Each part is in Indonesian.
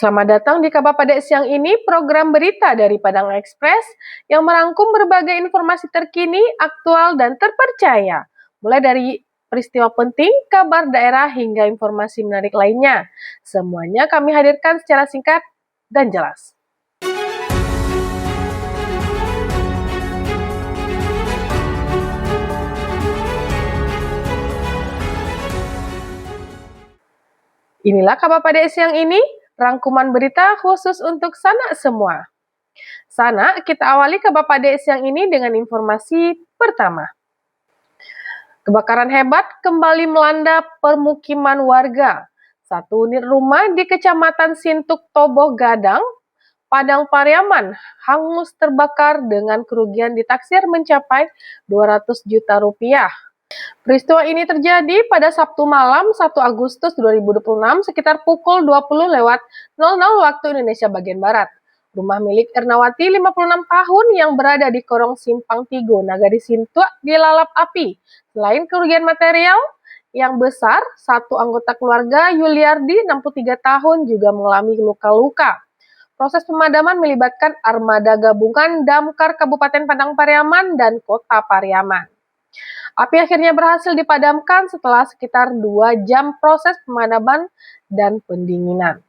Selamat datang di Kabar Pada Siang ini, program berita dari Padang Express yang merangkum berbagai informasi terkini, aktual, dan terpercaya. Mulai dari peristiwa penting, kabar daerah, hingga informasi menarik lainnya. Semuanya kami hadirkan secara singkat dan jelas. Inilah Kabar Pada Siang ini, rangkuman berita khusus untuk Sanak semua. Sanak, kita awali Kabar Pada Siang ini dengan informasi pertama. Kebakaran hebat kembali melanda permukiman warga. Satu unit rumah di Kecamatan Sintuk Toboh Gadang, Padang Pariaman, hangus terbakar dengan kerugian ditaksir mencapai 200 juta rupiah. Peristiwa ini terjadi pada Sabtu malam 1 Agustus 2026 sekitar pukul 20.00 waktu Indonesia bagian Barat. Rumah milik Ernawati 56 tahun yang berada di Korong Simpang Tigo, Nagari Sintua dilalap api. Selain kerugian material yang besar, satu anggota keluarga Yuliardi 63 tahun juga mengalami luka-luka. Proses pemadaman melibatkan armada gabungan Damkar Kabupaten Padang Pariaman dan Kota Pariaman. Api akhirnya berhasil dipadamkan setelah sekitar 2 jam proses pemadaman dan pendinginan.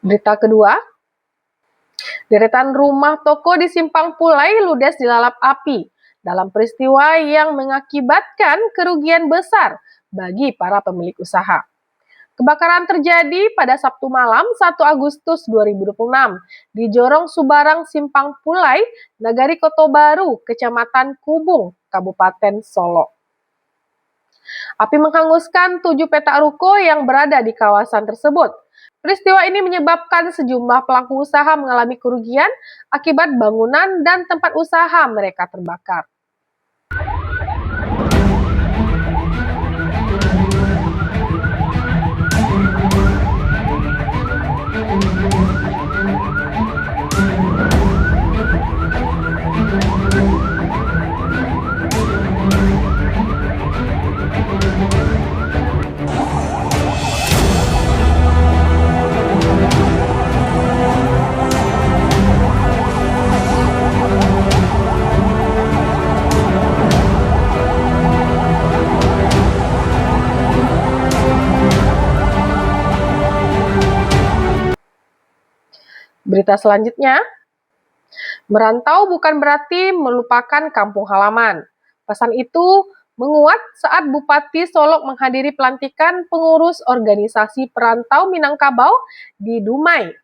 Berita kedua, deretan rumah toko di Simpang Pulai ludes dilalap api dalam peristiwa yang mengakibatkan kerugian besar bagi para pemilik usaha. Kebakaran terjadi pada Sabtu malam 1 Agustus 2026 di Jorong Subarang Simpang Pulai, Nagari Kotobaru, Kecamatan Kubung, Kabupaten Solok. Api menghanguskan 7 petak ruko yang berada di kawasan tersebut. Peristiwa ini menyebabkan sejumlah pelaku usaha mengalami kerugian akibat bangunan dan tempat usaha mereka terbakar. Berita selanjutnya, merantau bukan berarti melupakan kampung halaman. Pesan itu menguat saat Bupati Solok menghadiri pelantikan pengurus organisasi perantau Minangkabau di Dumai.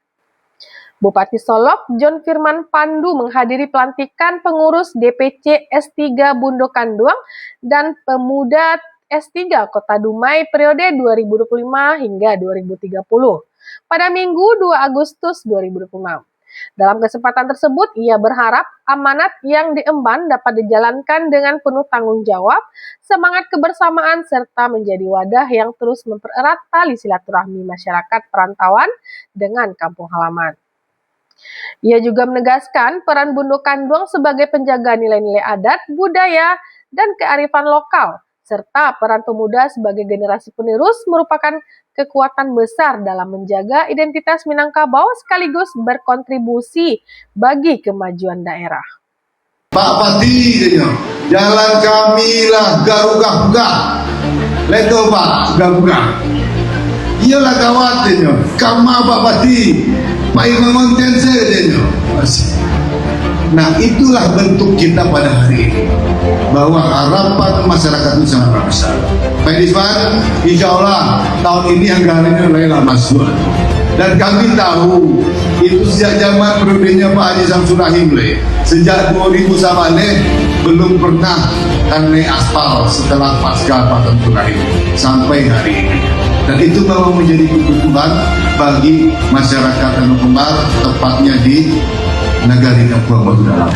Bupati Solok, John Firman Pandu menghadiri pelantikan pengurus DPC S3 Bundo Kanduang dan Pemuda S3 Kota Dumai periode 2025 hingga 2030. Pada Minggu 2 Agustus 2026. Dalam kesempatan tersebut, ia berharap amanat yang diemban dapat dijalankan dengan penuh tanggung jawab, semangat kebersamaan, serta menjadi wadah yang terus mempererat tali silaturahmi masyarakat perantauan dengan kampung halaman. Ia juga menegaskan peran Bundo Kanduang sebagai penjaga nilai-nilai adat, budaya, dan kearifan lokal, serta peran pemuda sebagai generasi penerus merupakan kekuatan besar dalam menjaga identitas Minangkabau sekaligus berkontribusi bagi kemajuan daerah. Pak Pati, jalan kami lah garugah-gah. Leto Pak, garugah. Iyalah kawat dia, kama Pak Pati, mai mengonten saja. Nah, itulah bentuk kita pada hari ini, bahwa harapan masyarakat itu sangat besar. Pak Disman, insya Allah tahun ini anggarannya mulai masuk. Dan kami tahu itu sejak zaman periodenya Pak Haji Samsul Rahim, sejak 2000 samane belum pernah naik aspal setelah pasca Pak Samsul Rahim sampai hari ini. Dan itu memang menjadi kebutuhan bagi masyarakat Danau Kembar, tepatnya di Nagari Kapuang Batu Dalam.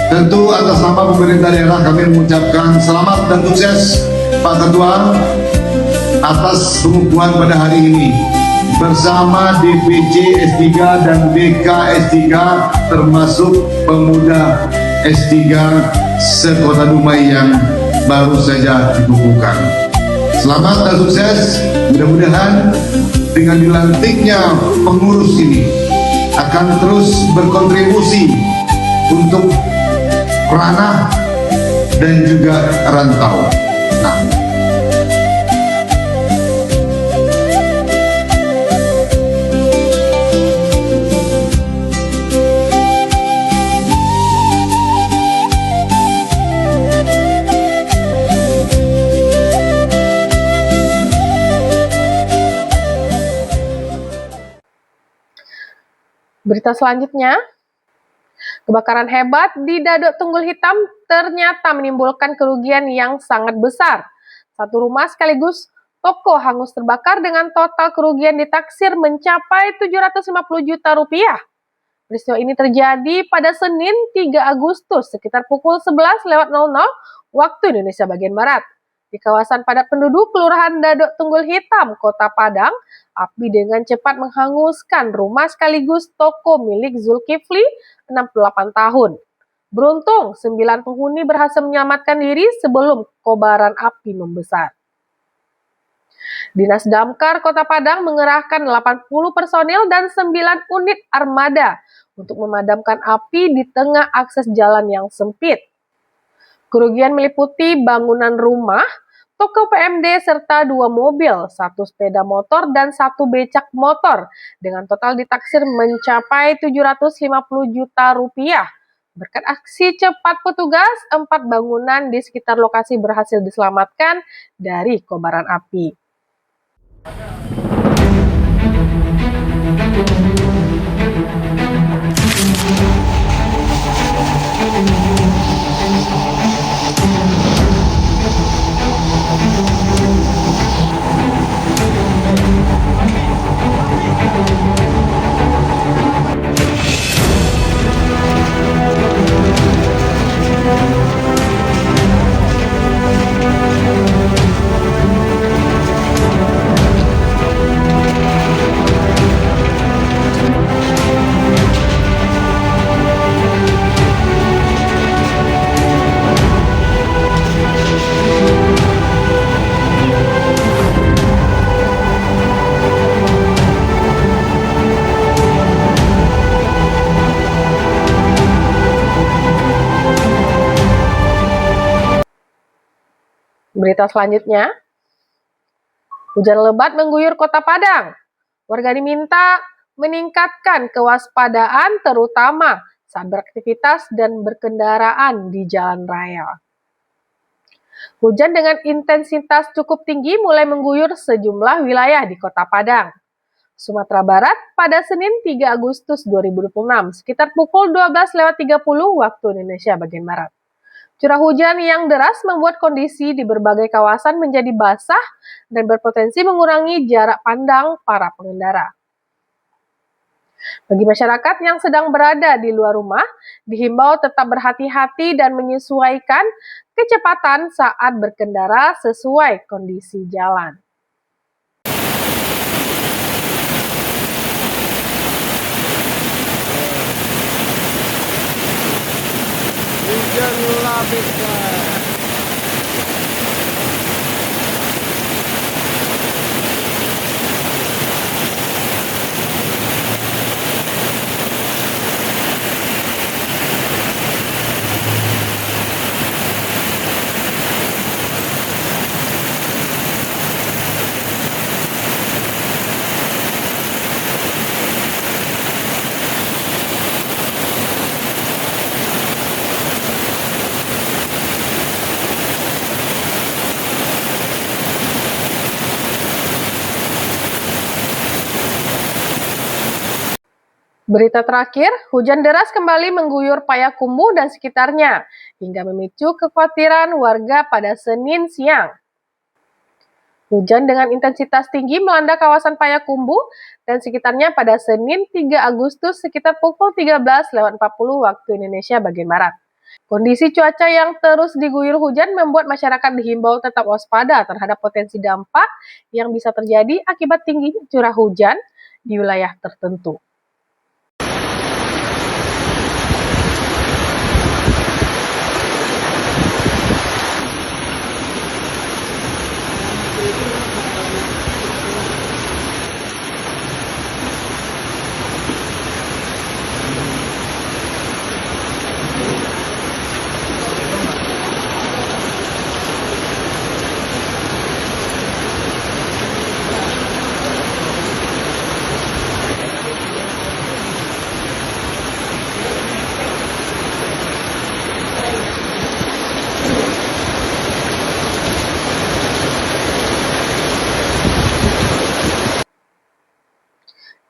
Tentu atas nama pemerintah daerah kami mengucapkan selamat dan sukses Pak Ketua atas pengukuhan pada hari ini bersama DPC S3 dan BK S3 termasuk pemuda S3 se-Kota Dumai yang baru saja dikukuhkan. Selamat dan sukses, mudah-mudahan dengan dilantiknya pengurus ini akan terus berkontribusi untuk ranah dan juga rantau. Berita selanjutnya, kebakaran hebat di Dadok Tunggul Hitam ternyata menimbulkan kerugian yang sangat besar. Satu rumah sekaligus toko hangus terbakar dengan total kerugian ditaksir mencapai 750 juta rupiah. Peristiwa ini terjadi pada Senin 3 Agustus sekitar pukul 11.00 waktu Indonesia bagian Barat. Di kawasan padat penduduk Kelurahan Dadok Tunggul Hitam, Kota Padang, api dengan cepat menghanguskan rumah sekaligus toko milik Zulkifli, 68 tahun. Beruntung, 9 penghuni berhasil menyelamatkan diri sebelum kobaran api membesar. Dinas Damkar Kota Padang mengerahkan 80 personil dan 9 unit armada untuk memadamkan api di tengah akses jalan yang sempit. Kerugian meliputi bangunan rumah, toko PMD, serta 2 mobil, 1 sepeda motor, dan 1 becak motor dengan total ditaksir mencapai 750 juta rupiah. Berkat aksi cepat petugas, 4 bangunan di sekitar lokasi berhasil diselamatkan dari kobaran api. Berita selanjutnya, hujan lebat mengguyur Kota Padang. Warga diminta meningkatkan kewaspadaan terutama saat beraktivitas dan berkendaraan di jalan raya. Hujan dengan intensitas cukup tinggi mulai mengguyur sejumlah wilayah di Kota Padang, Sumatera Barat pada Senin 3 Agustus 2026 sekitar pukul 12.30 waktu Indonesia bagian Barat. Curah hujan yang deras membuat kondisi di berbagai kawasan menjadi basah dan berpotensi mengurangi jarak pandang para pengendara. Bagi masyarakat yang sedang berada di luar rumah, dihimbau tetap berhati-hati dan menyesuaikan kecepatan saat berkendara sesuai kondisi jalan. hujan labeka. Berita terakhir, hujan deras kembali mengguyur Payakumbuh dan sekitarnya, hingga memicu kekhawatiran warga pada Senin siang. Hujan dengan intensitas tinggi melanda kawasan Payakumbuh dan sekitarnya pada Senin 3 Agustus sekitar pukul 13.40 waktu Indonesia bagian Barat. Kondisi cuaca yang terus diguyur hujan membuat masyarakat dihimbau tetap waspada terhadap potensi dampak yang bisa terjadi akibat tingginya curah hujan di wilayah tertentu.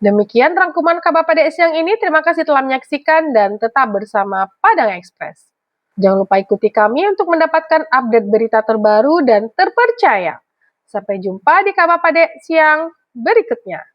Demikian rangkuman kabar pada siang ini. Terima kasih telah menyaksikan dan tetap bersama Padang Express. Jangan lupa ikuti kami untuk mendapatkan update berita terbaru dan terpercaya. Sampai jumpa di kabar pada siang berikutnya.